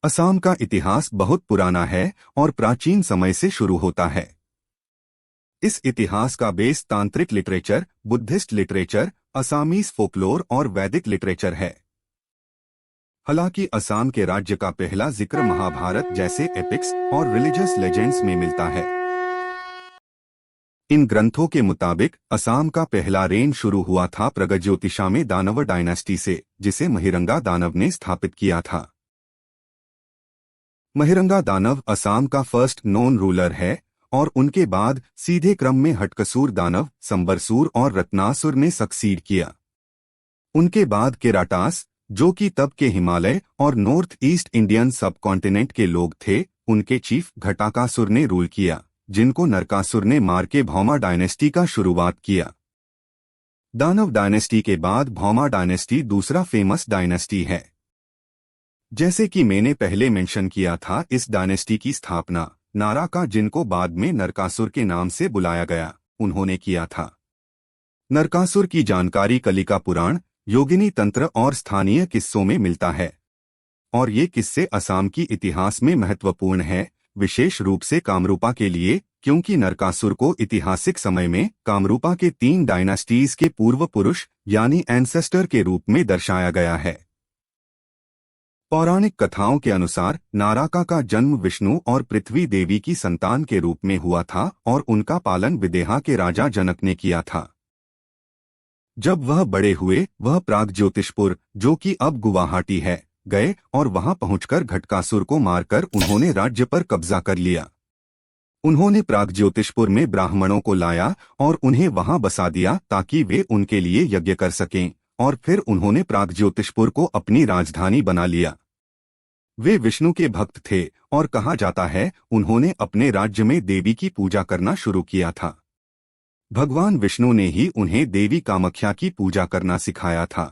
असम का इतिहास बहुत पुराना है और प्राचीन समय से शुरू होता है। इस इतिहास का बेस तांत्रिक literature, Buddhist literature, Assamese folklore और वैदिक लिटरेचर है। हालांकि असम के राज्य का पहला जिक्र महाभारत जैसे एपिक्स और रिलीजियस लेजेंड्स में मिलता है। इन ग्रंथों के मुताबिक असम का पहला रेन शुरू हुआ था प्रगज्योतिषा में दानव डायनेस्टी से, जिसे महिरंगा दानव ने स्थापित किया था। महिरंगा दानव असम का फर्स्ट नोन रूलर है और उनके बाद सीधे क्रम में हटकसूर दानव, संबरसूर और रत्नासुर ने सक्सीड किया। उनके बाद केराटास, जो कि तब के हिमालय और नॉर्थ ईस्ट इंडियन सब कॉन्टिनेंट के लोग थे, उनके चीफ घटाकासुर ने रूल किया, जिनको नरकासुर ने मार के भौमा डायनेस्टी का शुरुआत किया। दानव डायनेस्टी के बाद भौमा डायनेस्टी दूसरा फेमस डायनेस्टी है। जैसे कि मैंने पहले मेंशन किया था, इस डायनेस्टी की स्थापना नाराका, जिनको बाद में नरकासुर के नाम से बुलाया गया, उन्होंने किया था। नरकासुर की जानकारी कलिका पुराण, योगिनी तंत्र और स्थानीय किस्सों में मिलता है, और ये किस्से असम की इतिहास में महत्वपूर्ण है, विशेष रूप से कामरूपा के लिए, क्योंकि नरकासुर को ऐतिहासिक समय में कामरूपा के 3 डायनास्टीज के पूर्व पुरुष यानी एंसेस्टर के रूप में दर्शाया गया है। पौराणिक कथाओं के अनुसार नाराका का जन्म विष्णु और पृथ्वी देवी की संतान के रूप में हुआ था और उनका पालन विदेहा के राजा जनक ने किया था। जब वह बड़े हुए, वह प्रागज्योतिषपुर, जो कि अब गुवाहाटी है, गए और वहां पहुंचकर घटकासुर को मारकर उन्होंने राज्य पर कब्जा कर लिया। उन्होंने प्रागज्योतिषपुर में ब्राह्मणों को लाया और उन्हें वहां बसा दिया ताकि वे उनके लिए यज्ञ कर सकें, और फिर उन्होंने प्रागज्योतिषपुर को अपनी राजधानी बना लिया। वे विष्णु के भक्त थे और कहा जाता है उन्होंने अपने राज्य में देवी की पूजा करना शुरू किया था। भगवान विष्णु ने ही उन्हें देवी कामाख्या की पूजा करना सिखाया था।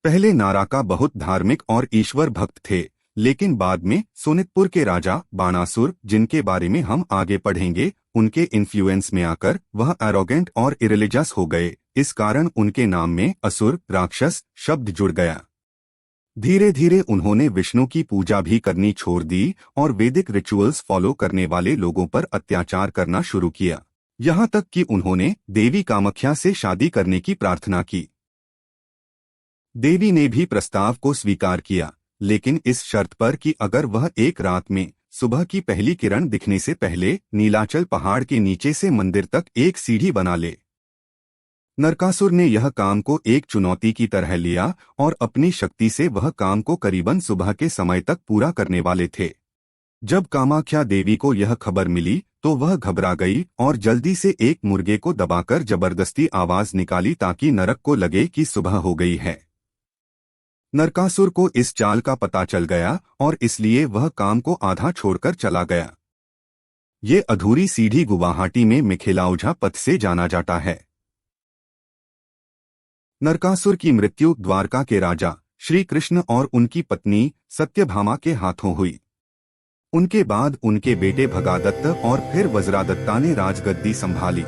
पहले नाराका बहुत धार्मिक और ईश्वर भक्त थे, लेकिन बाद में सोनितपुर के राजा बाणासुर, जिनके बारे में हम आगे पढ़ेंगे, उनके इन्फ्लुएंस में आकर वह एरोगेंट और इरिलीजियस हो गए। इस कारण उनके नाम में असुर, राक्षस शब्द जुड़ गया। धीरे धीरे उन्होंने विष्णु की पूजा भी करनी छोड़ दी और वैदिक रिचुअल्स फॉलो करने वाले लोगों पर अत्याचार करना शुरू किया, यहाँ तक कि उन्होंने देवी कामाख्या से शादी करने की प्रार्थना की। देवी ने भी प्रस्ताव को स्वीकार किया, लेकिन इस शर्त पर कि अगर वह एक रात में सुबह की पहली किरण दिखने से पहले नीलाचल पहाड़ के नीचे से मंदिर तक एक सीढ़ी बना ले। नरकासुर ने यह काम को एक चुनौती की तरह लिया और अपनी शक्ति से वह काम को करीबन सुबह के समय तक पूरा करने वाले थे। जब कामाख्या देवी को यह खबर मिली तो वह घबरा गई और जल्दी से एक मुर्गे को दबाकर जबरदस्ती आवाज निकाली ताकि नरक को लगे कि सुबह हो गई है। नरकासुर को इस चाल का पता चल गया और इसलिए वह काम को आधा छोड़कर चला गया। ये अधूरी सीढ़ी गुवाहाटी में मिखिलाउझा पथ से जाना जाता है। नरकासुर की मृत्यु द्वारका के राजा श्री कृष्ण और उनकी पत्नी सत्यभामा के हाथों हुई। उनके बाद उनके बेटे भगादत्त और फिर वज्रादत्ता ने राजगद्दी संभाली।